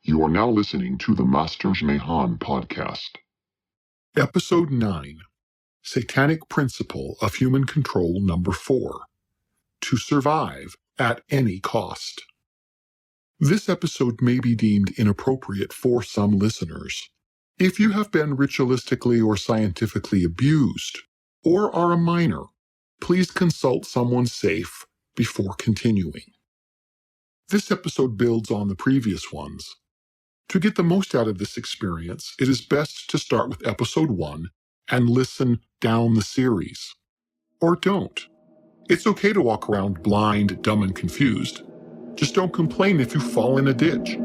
You are now listening to the Masters Mahan podcast. Episode 9, Satanic Principle of Human Control Number 4, To Survive at Any Cost. This episode may be deemed inappropriate for some listeners. If you have been ritualistically or scientifically abused, or are a minor, please consult someone safe before continuing. This episode builds on the previous ones. To get the most out of this experience, it is best to start with episode 1 and listen down the series. Or don't. It's okay to walk around blind, dumb, and confused. Just don't complain if you fall in a ditch.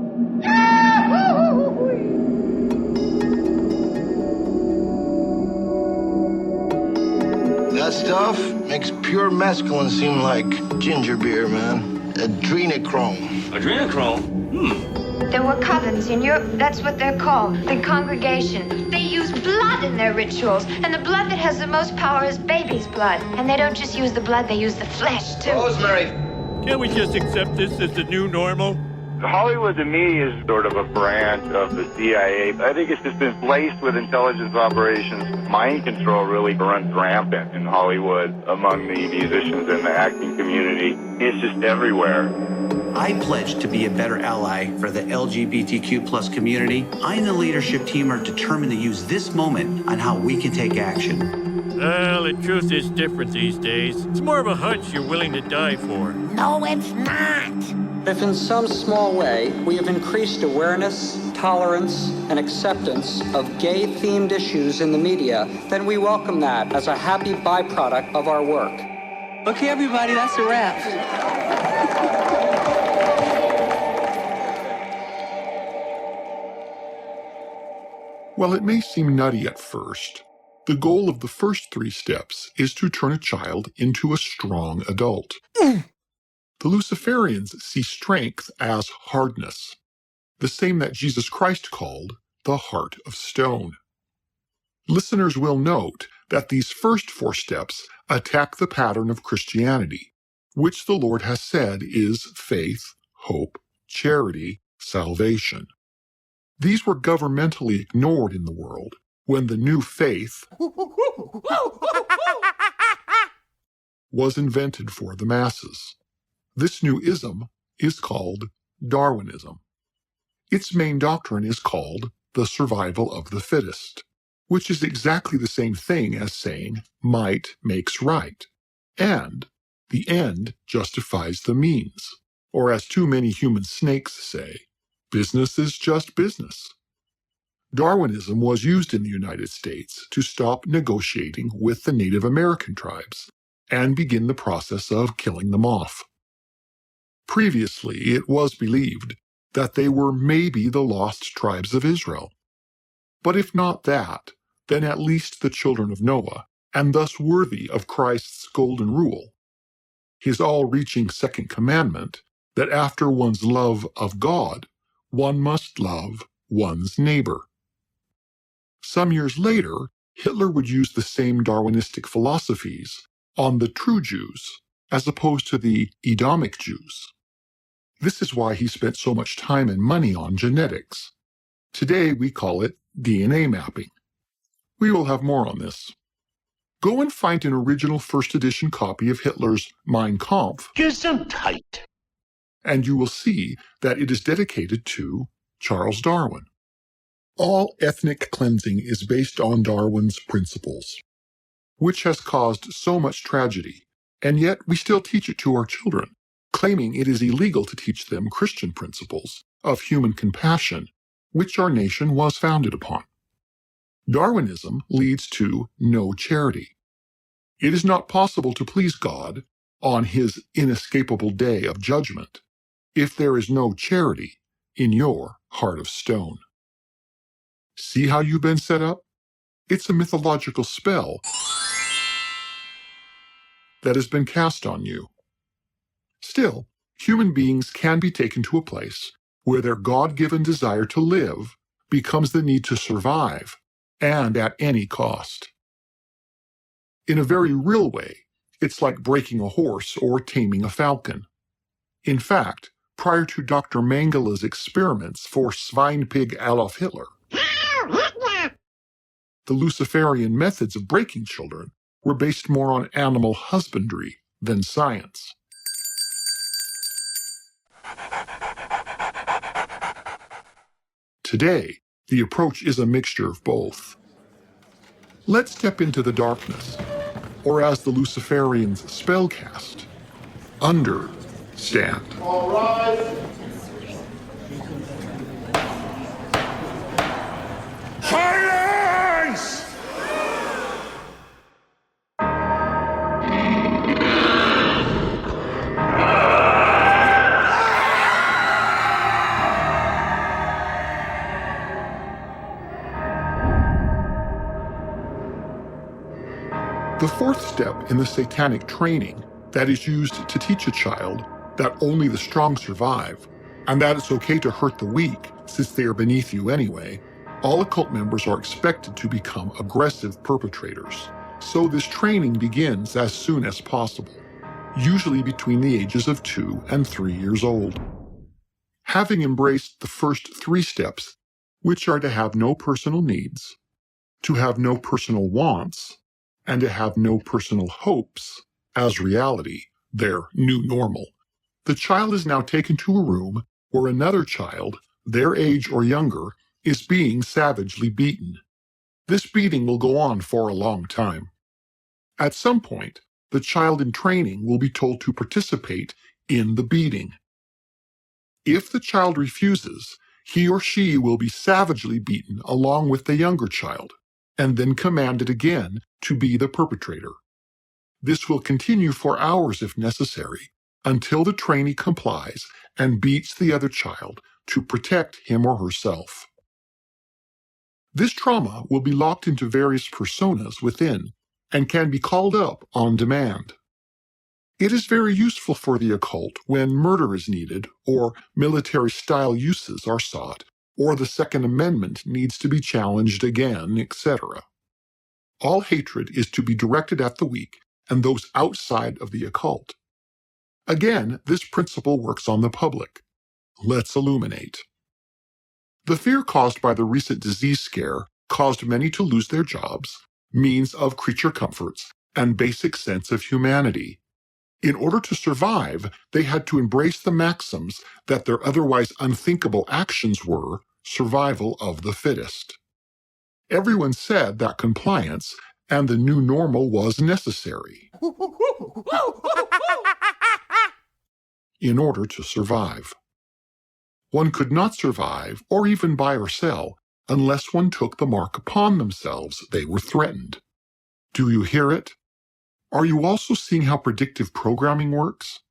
That stuff makes pure masculine seem like ginger beer, man. Adrenochrome. Adrenochrome? There were covens in Europe, that's what they're called, the congregation. They use blood in their rituals, and the blood that has the most power is baby's blood. And they don't just use the blood, they use the flesh, too. Rosemary. Can't we just accept this as the new normal? Hollywood, to me, is sort of a branch of the CIA. I think it's just been laced with intelligence operations. Mind control really runs rampant in Hollywood among the musicians and the acting community. It's just everywhere. I pledge to be a better ally for the LGBTQ plus community. I and the leadership team are determined to use this moment on how we can take action. Well, the truth is different these days. It's more of a hunch you're willing to die for. No, it's not. If in some small way we have increased awareness, tolerance, and acceptance of gay-themed issues in the media, then we welcome that as a happy byproduct of our work. Okay, everybody, that's a wrap. While it may seem nutty at first, the goal of the first 3 steps is to turn a child into a strong adult. The Luciferians see strength as hardness, the same that Jesus Christ called the heart of stone. Listeners will note that these first 4 steps attack the pattern of Christianity, which the Lord has said is faith, hope, charity, salvation. These were governmentally ignored in the world when the new faith was invented for the masses. This new ism is called Darwinism. Its main doctrine is called the survival of the fittest, which is exactly the same thing as saying might makes right, and the end justifies the means, or as too many human snakes say, business is just business. Darwinism was used in the United States to stop negotiating with the Native American tribes and begin the process of killing them off. Previously, it was believed that they were maybe the lost tribes of Israel. But if not that, then at least the children of Noah, and thus worthy of Christ's golden rule, his all-reaching second commandment that after one's love of God, one must love one's neighbor. Some years later, Hitler would use the same Darwinistic philosophies on the true Jews, as opposed to the Edomic Jews. This is why he spent so much time and money on genetics. Today we call it DNA mapping. We will have more on this. Go and find an original first edition copy of Hitler's Mein Kampf. Gesundheit. And you will see that it is dedicated to Charles Darwin. All ethnic cleansing is based on Darwin's principles, which has caused so much tragedy, and yet we still teach it to our children, claiming it is illegal to teach them Christian principles of human compassion, which our nation was founded upon. Darwinism leads to no charity. It is not possible to please God on his inescapable day of judgment if there is no charity in your heart of stone. See how you've been set up? It's a mythological spell that has been cast on you. Still, human beings can be taken to a place where their God-given desire to live becomes the need to survive, and at any cost. In a very real way, it's like breaking a horse or taming a falcon. In fact, prior to Dr. Mengele's experiments for Schweinepig Adolf Hitler. The Luciferian methods of breaking children were based more on animal husbandry than science. Today, the approach is a mixture of both. Let's step into the darkness, or as the Luciferians spellcast, understand. All right. Silence! The fourth step in the Satanic training that is used to teach a child that only the strong survive, and that it's okay to hurt the weak since they are beneath you anyway, all occult members are expected to become aggressive perpetrators. So this training begins as soon as possible, usually between the ages of 2 and 3 years old. Having embraced the first 3 steps, which are to have no personal needs, to have no personal wants, and to have no personal hopes as reality, their new normal, the child is now taken to a room where another child, their age or younger, is being savagely beaten. This beating will go on for a long time. At some point, the child in training will be told to participate in the beating. If the child refuses, he or she will be savagely beaten along with the younger child, and then commanded again to be the perpetrator. This will continue for hours if necessary, until the trainee complies and beats the other child to protect him or herself. This trauma will be locked into various personas within and can be called up on demand. It is very useful for the occult when murder is needed, or military-style uses are sought, or the Second Amendment needs to be challenged again, etc. All hatred is to be directed at the weak and those outside of the occult. Again, this principle works on the public. Let's illuminate. The fear caused by the recent disease scare caused many to lose their jobs, means of creature comforts, and basic sense of humanity. In order to survive, they had to embrace the maxims that their otherwise unthinkable actions were survival of the fittest. Everyone said that compliance and the new normal was necessary in order to survive. One could not survive or even buy or sell unless one took the mark upon themselves they were threatened. Do you hear it? Are you also seeing how predictive programming works?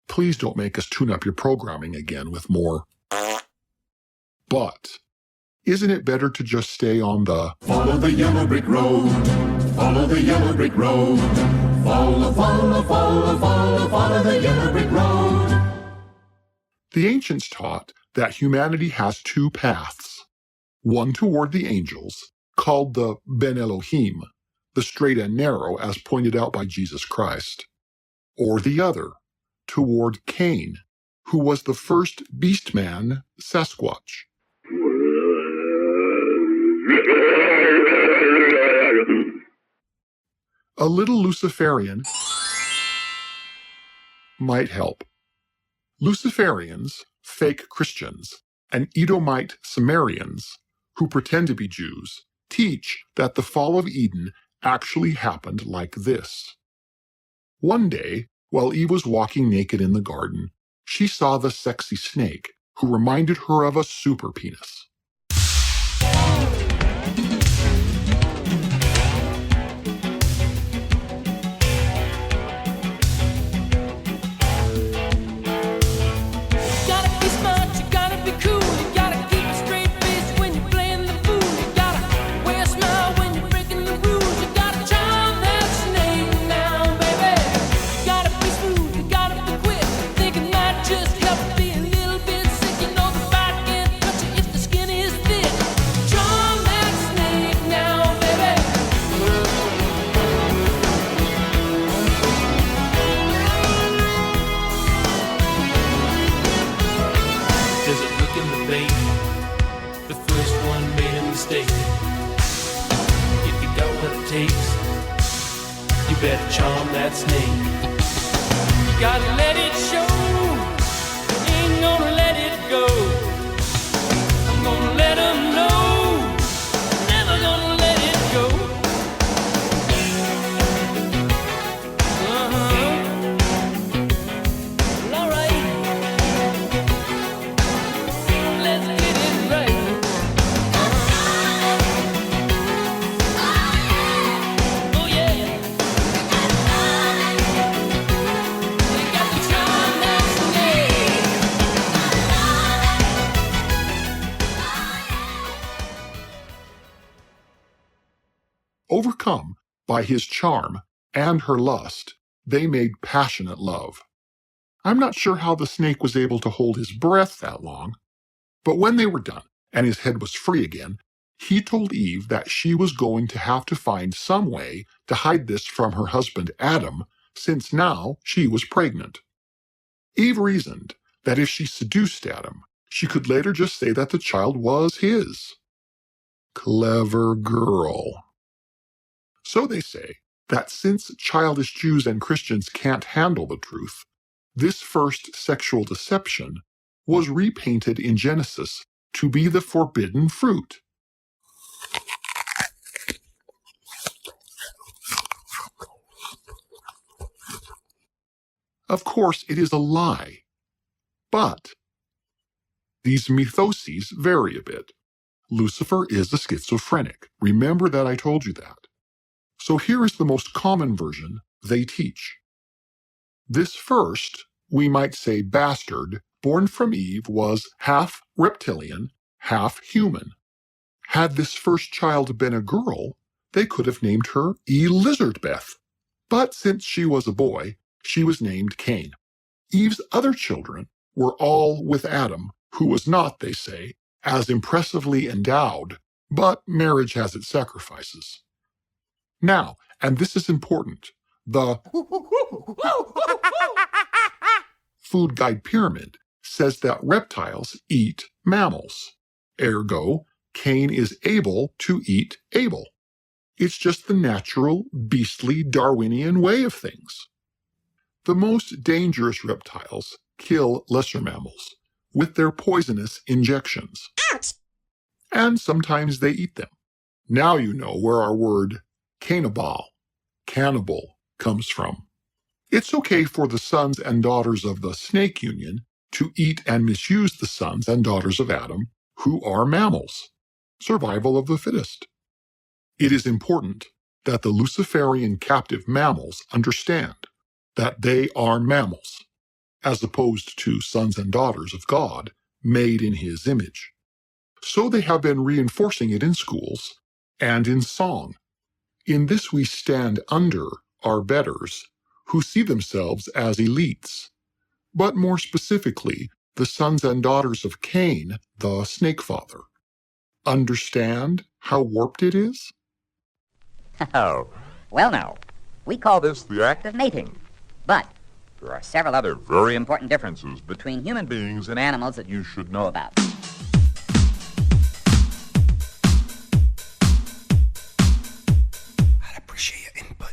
Please don't make us tune up your programming again with more. But isn't it better to just stay on the follow the yellow brick road, follow the yellow brick road, follow the yellow brick road? The ancients taught that humanity has 2 paths, one toward the angels, called the Ben Elohim, the straight and narrow as pointed out by Jesus Christ, or the other, toward Cain, who was the first beastman, Sasquatch. A little Luciferian might help. Luciferians, fake Christians, and Edomite Sumerians, who pretend to be Jews, teach that the fall of Eden actually happened like this. One day, while Eve was walking naked in the garden, she saw the sexy snake, who reminded her of a super penis. Just snake. The first one made a mistake. If you got what it takes, you better charm that snake. You gotta let it show, ain't gonna let it go. I'm gonna let 'em know, never gonna let it go. Well, alright, let's get it right. Oh yeah. We got to charm that snake. Overcome by his charm and her lust, they made passionate love. I'm not sure how the snake was able to hold his breath that long, but when they were done and his head was free again, he told Eve that she was going to have to find some way to hide this from her husband Adam, since now she was pregnant. Eve reasoned that if she seduced Adam, she could later just say that the child was his. Clever girl. So they say that since childish Jews and Christians can't handle the truth, this first sexual deception was repainted in Genesis to be the forbidden fruit. Of course, it is a lie, but these mythoses vary a bit. Lucifer is a schizophrenic. Remember that I told you that. So here is the most common version they teach. This first, we might say bastard, born from Eve was half reptilian, half human. Had this first child been a girl, they could have named her Elizabeth. But since she was a boy, she was named Cain. Eve's other children were all with Adam, who was not, they say, as impressively endowed, but marriage has its sacrifices. Now, and this is important, the Food Guide Pyramid says that reptiles eat mammals. Ergo, Cain is able to eat Abel. It's just the natural, beastly, Darwinian way of things. The most dangerous reptiles kill lesser mammals with their poisonous injections. And sometimes they eat them. Now you know where our word cannibal comes from. It's okay for the sons and daughters of the snake union to eat and misuse the sons and daughters of Adam, who are mammals. Survival of the fittest. It is important that the Luciferian captive mammals understand that they are mammals, as opposed to sons and daughters of God made in his image. So they have been reinforcing it in schools and in song. In this we stand under our betters, who see themselves as elites, but more specifically, the sons and daughters of Cain, the snake father. Understand how warped it is? Oh, well now, we call this the act of mating. But there are several other very important differences between human beings and animals that you should know about. I'd appreciate your input.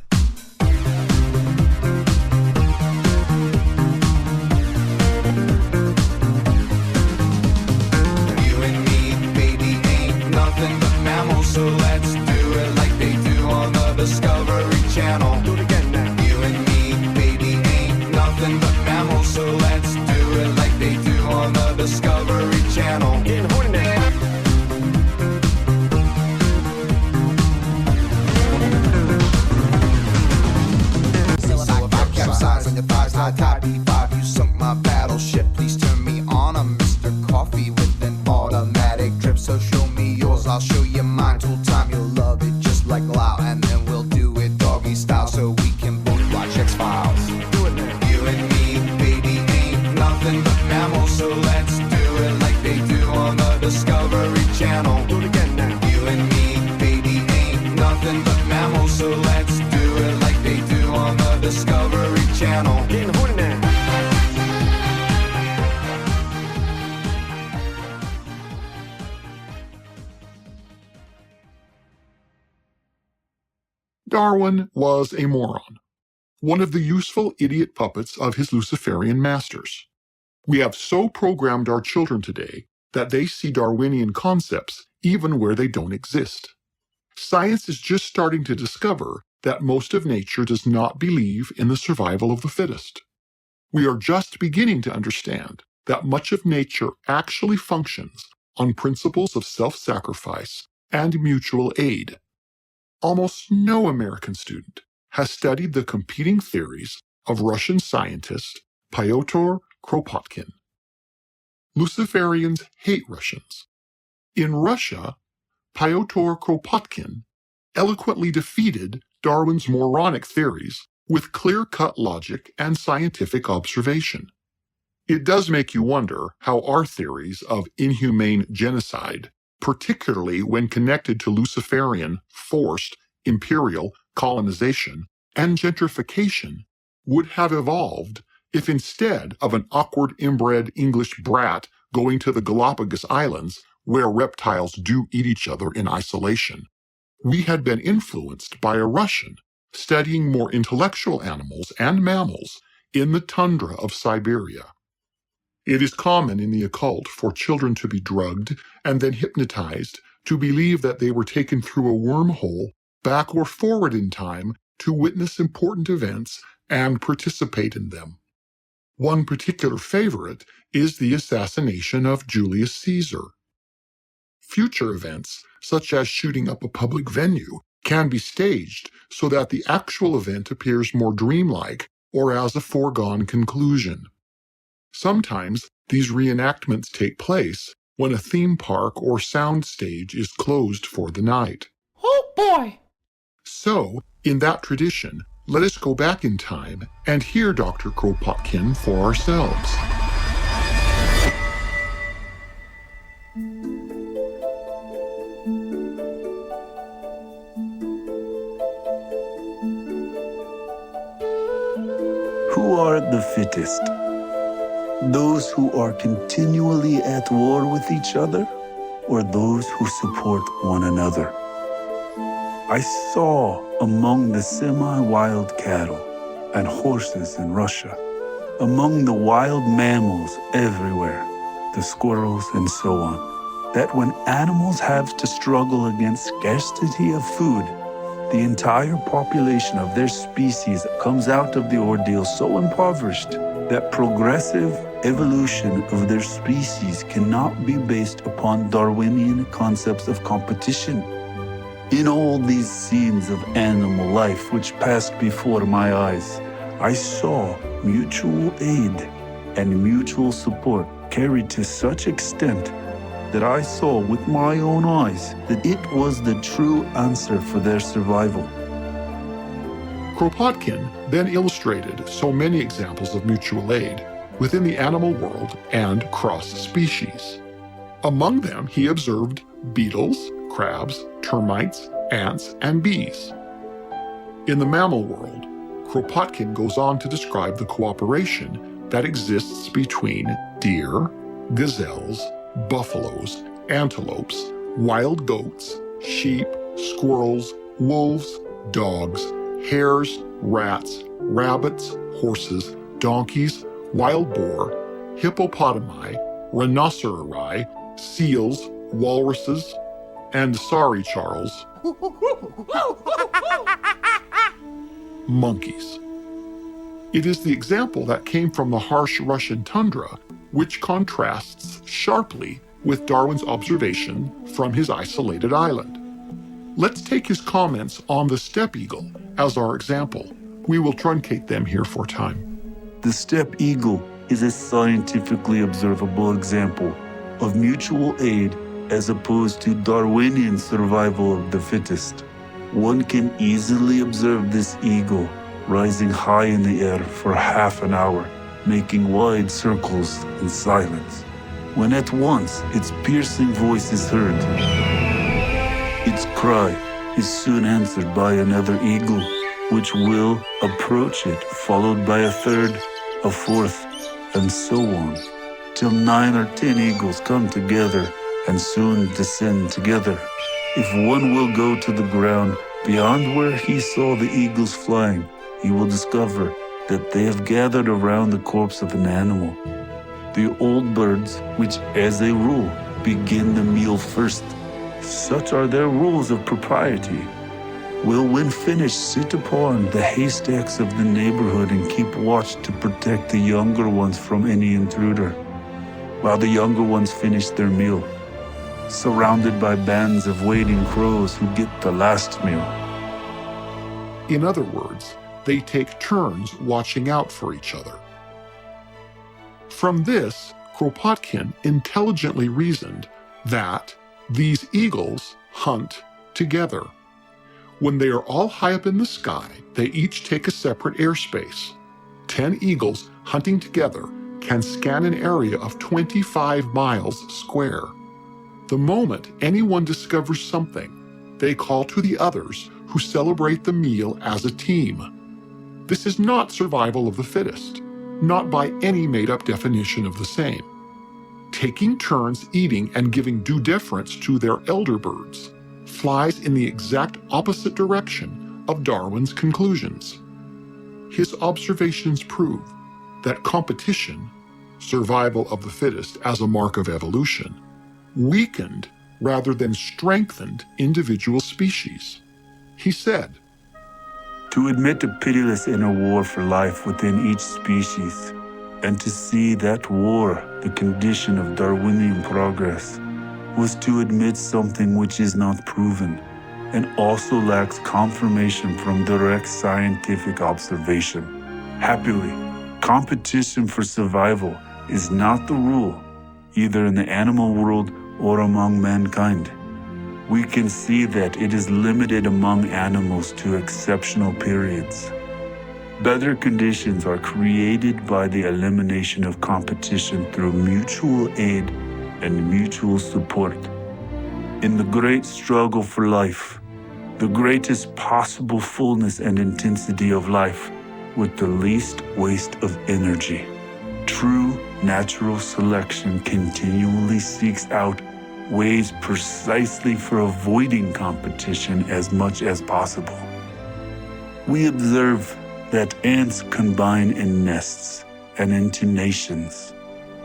You and me, baby, ain't nothing but mammals, so let's do it like they do on the Discovery Channel. Do it again now. You and me, baby, ain't nothing but mammals, so let's do it like they do on the Discovery Channel. Getting horny now. So if I capsize on your thighs, high top E5, you sunk my battleship. Please turn me on. I'm Mr. Coffee with an automatic drip. So show me yours, I'll show you mine. Tool time, you'll love it just like Lau, and then we'll do it doggy style so we can both watch X-Files. Do it now. You and me, baby, ain't nothing but mammals, so let's do it like they do on the Discovery Channel. Do it again now. You and me, baby, ain't nothing but mammals, so let's do it like they do on the Discovery Channel. Getting horny now. Darwin was a moron, one of the useful idiot puppets of his Luciferian masters. We have so programmed our children today that they see Darwinian concepts even where they don't exist. Science is just starting to discover that most of nature does not believe in the survival of the fittest. We are just beginning to understand that much of nature actually functions on principles of self-sacrifice and mutual aid. Almost no American student has studied the competing theories of Russian scientist Pyotr Kropotkin. Luciferians hate Russians. In Russia, Pyotr Kropotkin eloquently defeated Darwin's moronic theories with clear-cut logic and scientific observation. It does make you wonder how our theories of inhumane genocide, particularly when connected to Luciferian, forced, imperial colonization and gentrification, would have evolved if instead of an awkward inbred English brat going to the Galapagos Islands, where reptiles do eat each other in isolation, we had been influenced by a Russian studying more intellectual animals and mammals in the tundra of Siberia. It is common in the occult for children to be drugged and then hypnotized to believe that they were taken through a wormhole back or forward in time to witness important events and participate in them. One particular favorite is the assassination of Julius Caesar. Future events, such as shooting up a public venue, can be staged so that the actual event appears more dreamlike or as a foregone conclusion. Sometimes these reenactments take place when a theme park or sound stage is closed for the night. Oh boy! So, in that tradition, let us go back in time and hear Dr. Kropotkin for ourselves. Who are the fittest? Those who are continually at war with each other, or those who support one another? I saw among the semi-wild cattle and horses in Russia, among the wild mammals everywhere, the squirrels and so on, that when animals have to struggle against scarcity of food, the entire population of their species comes out of the ordeal so impoverished that progressive evolution of their species cannot be based upon Darwinian concepts of competition. In all these scenes of animal life which passed before my eyes, I saw mutual aid and mutual support carried to such extent that I saw with my own eyes that it was the true answer for their survival. Kropotkin then illustrated so many examples of mutual aid within the animal world and cross-species. Among them, he observed beetles, crabs, termites, ants, and bees. In the mammal world, Kropotkin goes on to describe the cooperation that exists between deer, gazelles, buffaloes, antelopes, wild goats, sheep, squirrels, wolves, dogs, hares, rats, rabbits, horses, donkeys, wild boar, hippopotami, rhinoceri, seals, walruses, and sorry, Charles, monkeys. It is the example that came from the harsh Russian tundra, which contrasts sharply with Darwin's observation from his isolated island. Let's take his comments on the steppe eagle as our example. We will truncate them here for time. The steppe eagle is a scientifically observable example of mutual aid as opposed to Darwinian survival of the fittest. One can easily observe this eagle rising high in the air for half an hour, making wide circles in silence, when at once its piercing voice is heard. Its cry is soon answered by another eagle, which will approach it, followed by a third, a fourth, and so on, till 9 or 10 eagles come together and soon descend together. If one will go to the ground, Beyond where he saw the eagles flying, he will discover that they have gathered around the corpse of an animal. The old birds, which as a rule begin the meal first, such are their rules of propriety, will when finished sit upon the haystacks of the neighborhood and keep watch to protect the younger ones from any intruder, while the younger ones finish their meal, surrounded by bands of waiting crows who get the last meal. In other words, they take turns watching out for each other. From this, Kropotkin intelligently reasoned that these eagles hunt together. When they are all high up in the sky, they each take a separate airspace. 10 eagles hunting together can scan an area of 25 miles square. The moment anyone discovers something, they call to the others who celebrate the meal as a team. This is not survival of the fittest, not by any made-up definition of the same. Taking turns eating and giving due deference to their elder birds flies in the exact opposite direction of Darwin's conclusions. His observations prove that competition, survival of the fittest as a mark of evolution, weakened rather than strengthened individual species. He said, "To admit a pitiless inner war for life within each species, and to see that war the condition of Darwinian progress, was to admit something which is not proven, and also lacks confirmation from direct scientific observation. Happily, competition for survival is not the rule, either in the animal world or among mankind. We can see that it is limited among animals to exceptional periods. Better conditions are created by the elimination of competition through mutual aid and mutual support. In the great struggle for life, the greatest possible fullness and intensity of life with the least waste of energy, true natural selection continually seeks out ways precisely for avoiding competition as much as possible. We observe that ants combine in nests and into nations.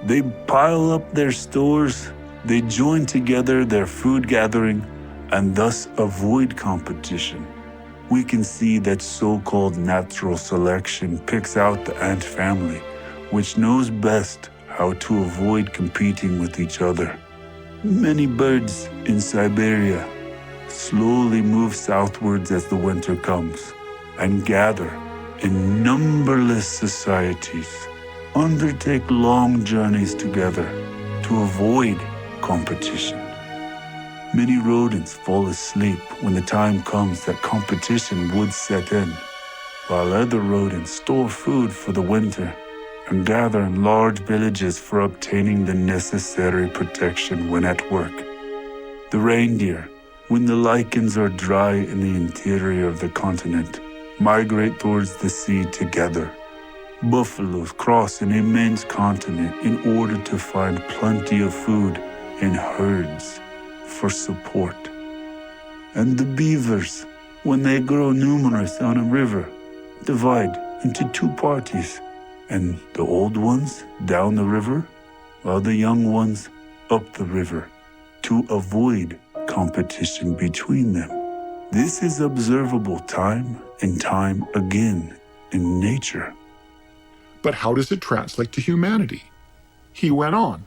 They pile up their stores, they join together their food gathering, and thus avoid competition. We can see that so-called natural selection picks out the ant family, which knows best how to avoid competing with each other. Many birds in Siberia slowly move southwards as the winter comes and gather in numberless societies, undertake long journeys together to avoid competition. Many rodents fall asleep when the time comes that competition would set in, while other rodents store food for the winter and gather in large villages for obtaining the necessary protection when at work. The reindeer, when the lichens are dry in the interior of the continent, migrate towards the sea together. Buffaloes cross an immense continent in order to find plenty of food in herds for support. And the beavers, when they grow numerous on a river, divide into two parties, and the old ones down the river, while the young ones up the river, to avoid competition between them. This is observable time and time again in nature. But how does it translate to humanity? He went on.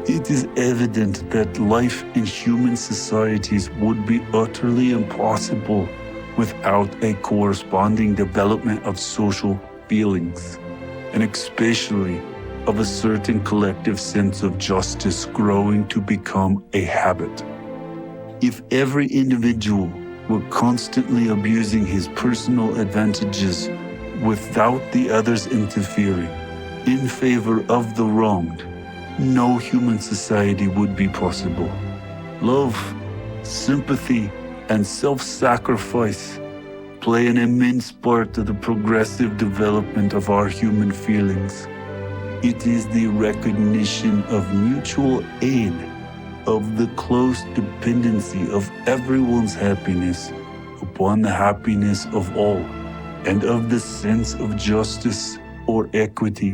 It is evident that life in human societies would be utterly impossible without a corresponding development of social feelings, and especially of a certain collective sense of justice growing to become a habit. If every individual were constantly abusing his personal advantages without the others interfering in favor of the wronged, no human society would be possible. Love, sympathy, and self-sacrifice play an immense part of the progressive development of our human feelings. It is the recognition of mutual aid, of the close dependency of everyone's happiness, upon the happiness of all, and of the sense of justice or equity,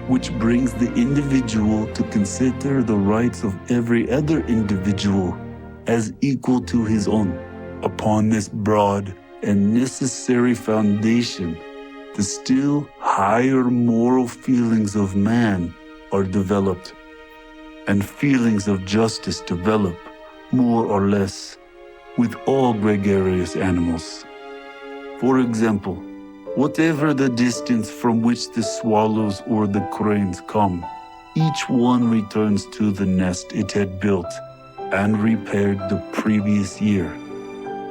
which brings the individual to consider the rights of every other individual as equal to his own. Upon this broad and necessary foundation, the still higher moral feelings of man are developed, and feelings of justice develop, more or less, with all gregarious animals. For example, whatever the distance from which the swallows or the cranes come, each one returns to the nest it had built and repaired the previous year.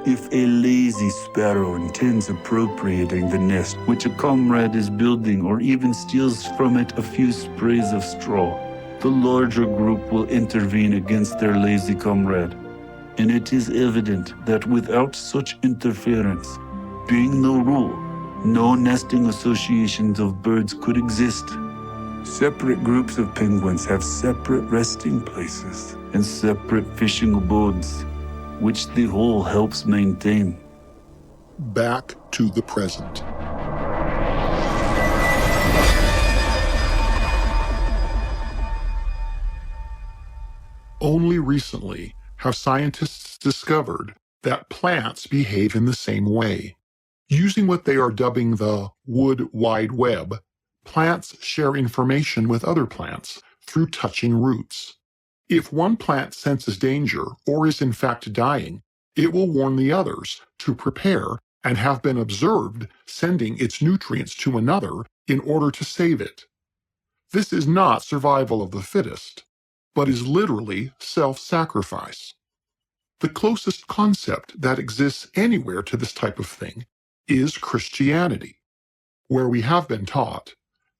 If a lazy sparrow intends appropriating the nest which a comrade is building, or even steals from it a few sprays of straw, the larger group will intervene against their lazy comrade. And it is evident that without such interference, being no rule, no nesting associations of birds could exist. Separate groups of penguins have separate resting places and separate fishing abodes, which the whole helps maintain. Back to the present. Only recently have scientists discovered that plants behave in the same way. Using what they are dubbing the Wood Wide Web, plants share information with other plants through touching roots. If one plant senses danger or is in fact dying, it will warn the others to prepare and have been observed sending its nutrients to another in order to save it. This is not survival of the fittest, but is literally self-sacrifice. The closest concept that exists anywhere to this type of thing is Christianity, where we have been taught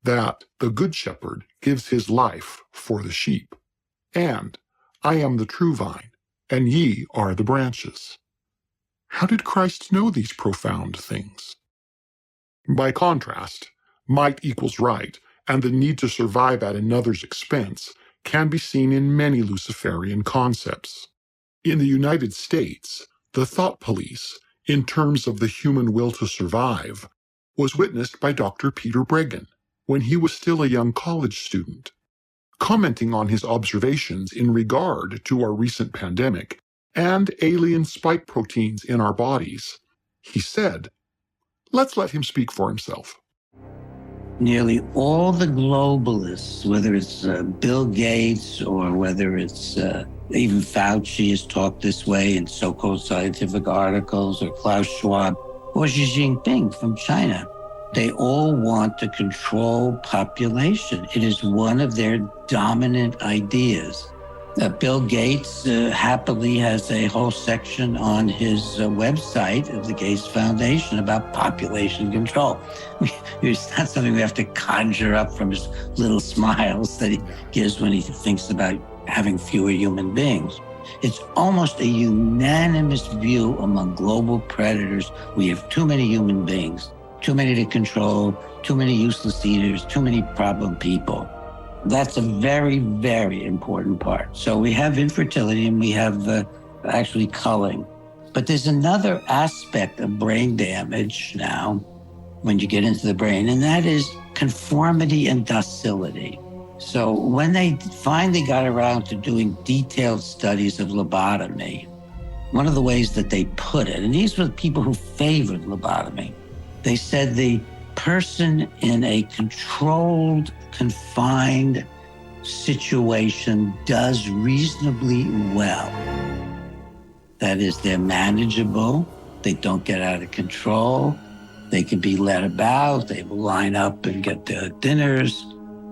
that the Good Shepherd gives his life for the sheep, and I am the true vine, and ye are the branches. How did Christ know these profound things? By contrast, might equals right, and the need to survive at another's expense can be seen in many Luciferian concepts. In the United States, the thought police, in terms of the human will to survive, was witnessed by Dr. Peter Breggin when he was still a young college student. Commenting on his observations in regard to our recent pandemic and alien spike proteins in our bodies, he said, "Let's let him speak for himself." Nearly all the globalists, whether it's Bill Gates or whether it's even Fauci has talked this way in so-called scientific articles, or Klaus Schwab, or Xi Jinping from China, they all want to control population. It is one of their dominant ideas. Bill Gates happily has a whole section on his website of the Gates Foundation about population control. It's not something we have to conjure up from his little smiles that he gives when he thinks about having fewer human beings. It's almost a unanimous view among global predators. We have too many human beings, too many to control, too many useless eaters, too many problem people. That's a very, very important part. So we have infertility and we have actually culling. But there's another aspect of brain damage now when you get into the brain, and that is conformity and docility. So when they finally got around to doing detailed studies of lobotomy, one of the ways that they put it, and these were the people who favored lobotomy, they said the person in a controlled, confined situation does reasonably well. That is, they're manageable, they don't get out of control, they can be led about, they will line up and get their dinners.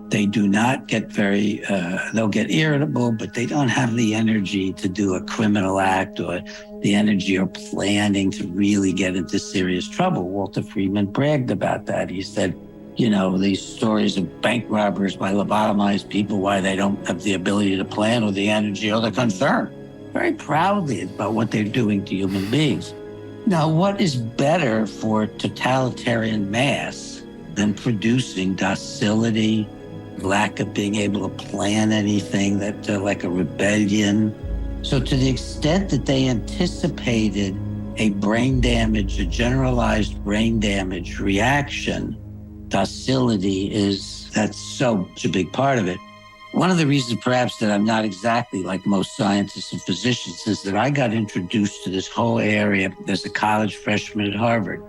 They do not get they'll get irritable, but they don't have the energy to do a criminal act or the energy or planning to really get into serious trouble. Walter Friedman bragged about that. He said, these stories of bank robbers by lobotomized people, why they don't have the ability to plan or the energy or the concern. Very proudly about what they're doing to human beings. Now, what is better for totalitarian mass than producing docility, lack of being able to plan anything, that like a rebellion? So to the extent that they anticipated a brain damage, a generalized brain damage reaction. Docility that's such a big part of it. One of the reasons perhaps that I'm not exactly like most scientists and physicians is that I got introduced to this whole area as a college freshman at Harvard.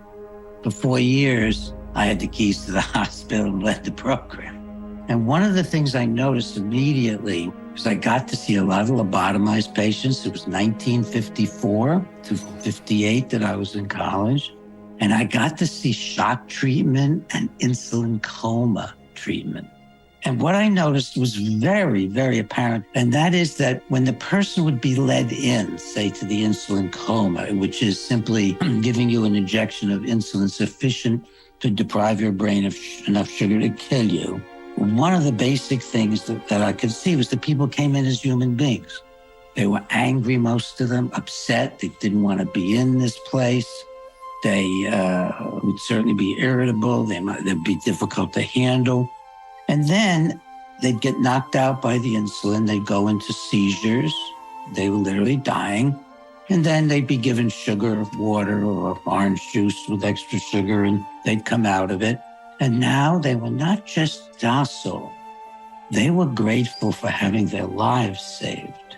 For 4 years, I had the keys to the hospital and led the program. And one of the things I noticed immediately was I got to see a lot of lobotomized patients. It was 1954 to 58 that I was in college. And I got to see shock treatment and insulin coma treatment. And what I noticed was very, very apparent. And that is that when the person would be led in, say, to the insulin coma, which is simply giving you an injection of insulin sufficient to deprive your brain of enough sugar to kill you, one of the basic things that I could see was that people came in as human beings. They were angry, most of them, upset. They didn't want to be in this place. They would certainly be irritable. They'd be difficult to handle. And then they'd get knocked out by the insulin. They'd go into seizures. They were literally dying. And then they'd be given sugar or water or orange juice with extra sugar, and they'd come out of it. And now they were not just docile. They were grateful for having their lives saved.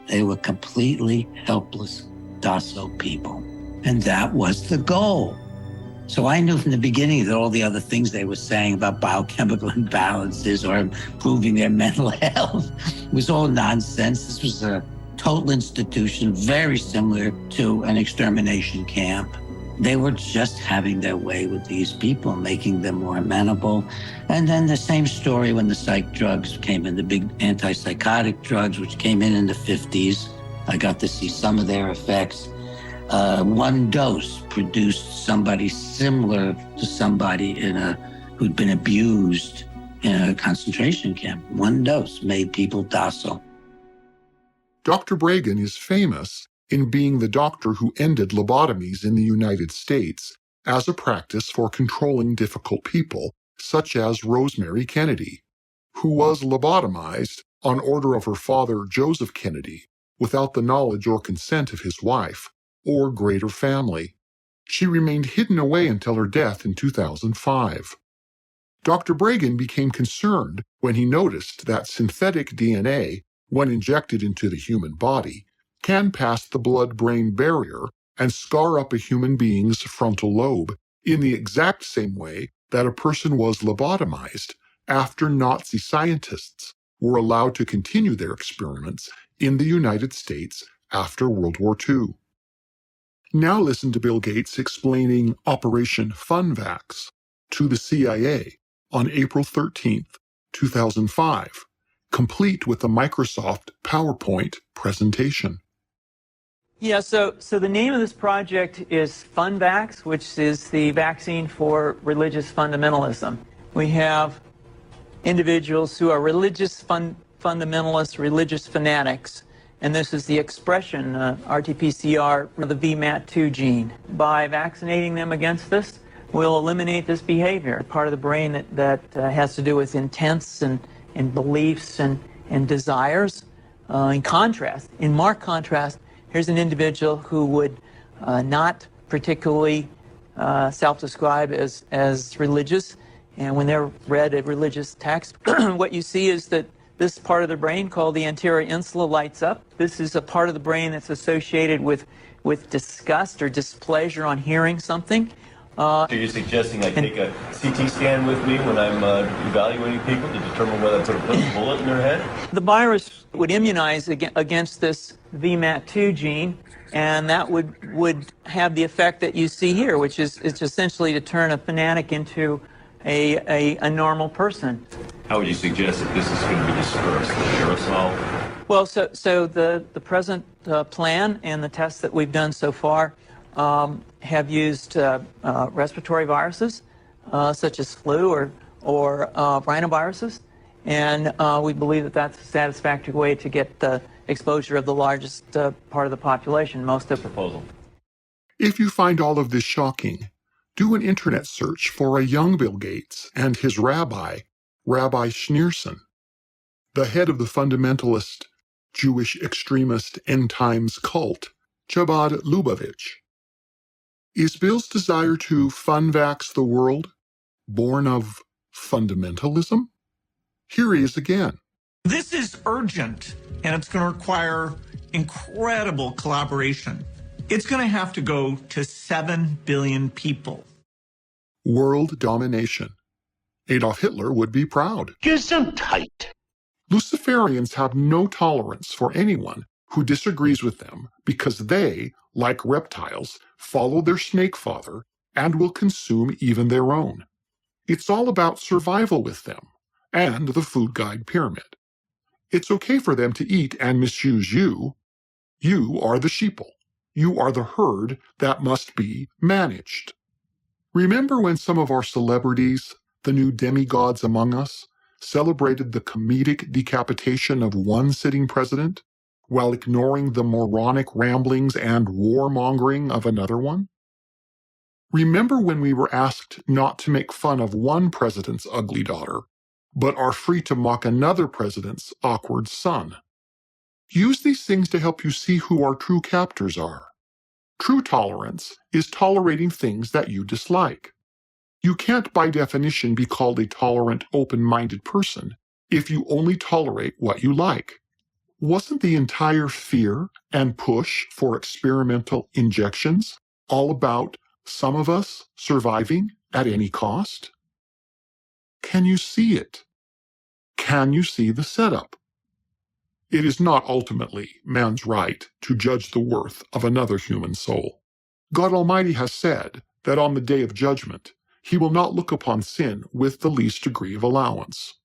They were completely helpless, docile people. And that was the goal. So I knew from the beginning that all the other things they were saying about biochemical imbalances or improving their mental health was all nonsense. This was a total institution, very similar to an extermination camp. They were just having their way with these people, making them more amenable. And then the same story when the psych drugs came in, the big antipsychotic drugs, which came in the 50s. I got to see some of their effects. One dose produced somebody similar to somebody who'd been abused in a concentration camp. One dose made people docile. Dr. Breggin is famous in being the doctor who ended lobotomies in the United States as a practice for controlling difficult people, such as Rosemary Kennedy, who was lobotomized on order of her father, Joseph Kennedy, without the knowledge or consent of his wife or greater family. She remained hidden away until her death in 2005. Dr. Breggin became concerned when he noticed that synthetic DNA, when injected into the human body, can pass the blood-brain barrier and scar up a human being's frontal lobe in the exact same way that a person was lobotomized after Nazi scientists were allowed to continue their experiments in the United States after World War II. Now listen to Bill Gates explaining Operation FundVax to the CIA on April 13th, 2005, complete with a Microsoft PowerPoint presentation. Yeah, so the name of this project is FundVax, which is the vaccine for religious fundamentalism. We have individuals who are religious fundamentalists, religious fanatics, and this is the expression, RT-PCR, the VMAT2 gene. By vaccinating them against this, we'll eliminate this behavior, part of the brain that has to do with intents and beliefs and desires. In marked contrast, here's an individual who would not particularly self-describe as religious, and when they're read a religious text, what you see is that this part of the brain called the anterior insula lights up. This is a part of the brain that's associated with disgust or displeasure on hearing something. So you're suggesting I take a CT scan with me when I'm evaluating people to determine whether I put a bullet in their head? The virus would immunize against this VMAT2 gene, and that would have the effect that you see here, which is it's essentially to turn a fanatic into a normal person. How would you suggest that this is going to be dispersed? The aerosol? Well, so the present plan and the tests that we've done so far have used respiratory viruses, such as flu or rhinoviruses, and we believe that that's a satisfactory way to get the exposure of the largest part of the population, most of the proposal. If you find all of this shocking, do an internet search for a young Bill Gates and his rabbi, Rabbi Schneerson, the head of the fundamentalist Jewish extremist end times cult, Chabad Lubavitch. Is Bill's desire to FundVax the world born of fundamentalism? Here he is again. This is urgent, and it's going to require incredible collaboration. It's going to have to go to 7 billion people. World domination. Adolf Hitler would be proud. Gesundheit. Luciferians have no tolerance for anyone who disagrees with them because they, like reptiles, follow their snake father and will consume even their own. It's all about survival with them and the food guide pyramid. It's okay for them to eat and misuse you. You are the sheeple. You are the herd that must be managed. Remember when some of our celebrities, the new demigods among us, celebrated the comedic decapitation of one sitting president while ignoring the moronic ramblings and warmongering of another one? Remember when we were asked not to make fun of one president's ugly daughter, but are free to mock another president's awkward son? Use these things to help you see who our true captors are. True tolerance is tolerating things that you dislike. You can't by definition be called a tolerant, open-minded person if you only tolerate what you like. Wasn't the entire fear and push for experimental injections all about some of us surviving at any cost? Can you see it? Can you see the setup? It is not ultimately man's right to judge the worth of another human soul. God Almighty has said that on the day of judgment, He will not look upon sin with the least degree of allowance.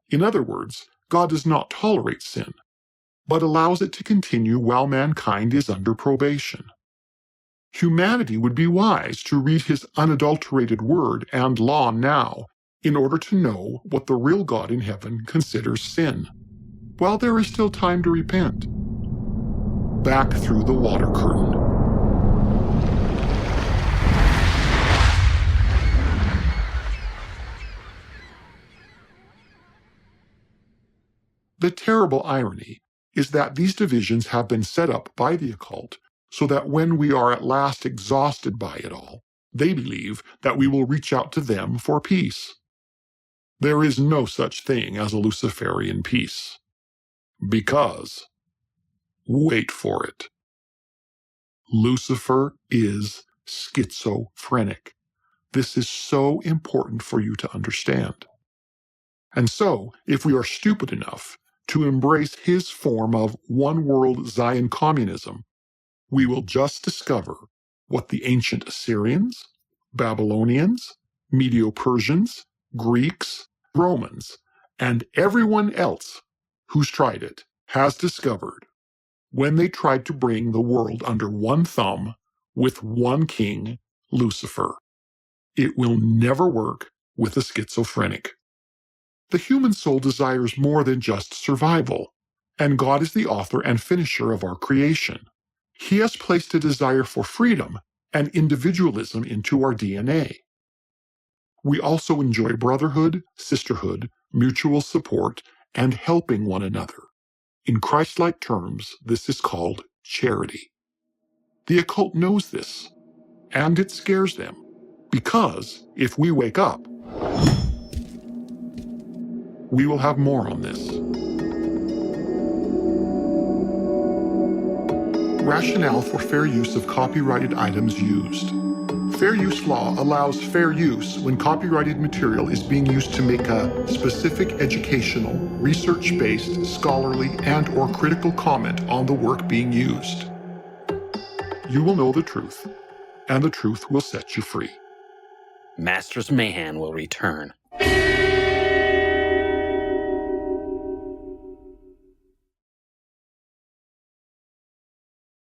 In other words, God does not tolerate sin, but allows it to continue while mankind is under probation. Humanity would be wise to read His unadulterated word and law now in order to know what the real God in heaven considers sin, while there is still time to repent. Back through the water curtain. The terrible irony is that these divisions have been set up by the occult so that when we are at last exhausted by it all, they believe that we will reach out to them for peace. There is no such thing as a Luciferian peace. Because, wait for it, Lucifer is schizophrenic. This is so important for you to understand. And so, if we are stupid enough to embrace his form of one-world Zion communism, we will just discover what the ancient Assyrians, Babylonians, Medo-Persians, Greeks, Romans, and everyone else who's tried it has discovered when they tried to bring the world under one thumb with one king, Lucifer. It will never work with a schizophrenic. The human soul desires more than just survival, and God is the author and finisher of our creation. He has placed a desire for freedom and individualism into our DNA. We also enjoy brotherhood, sisterhood, mutual support, and helping one another. In Christ-like terms, this is called charity. The occult knows this, and it scares them, because if we wake up, we will have more on this. Rationale for fair use of copyrighted items used. Fair use law allows fair use when copyrighted material is being used to make a specific educational, research-based, scholarly, and/or critical comment on the work being used. You will know the truth, and the truth will set you free. Masters Mahan will return.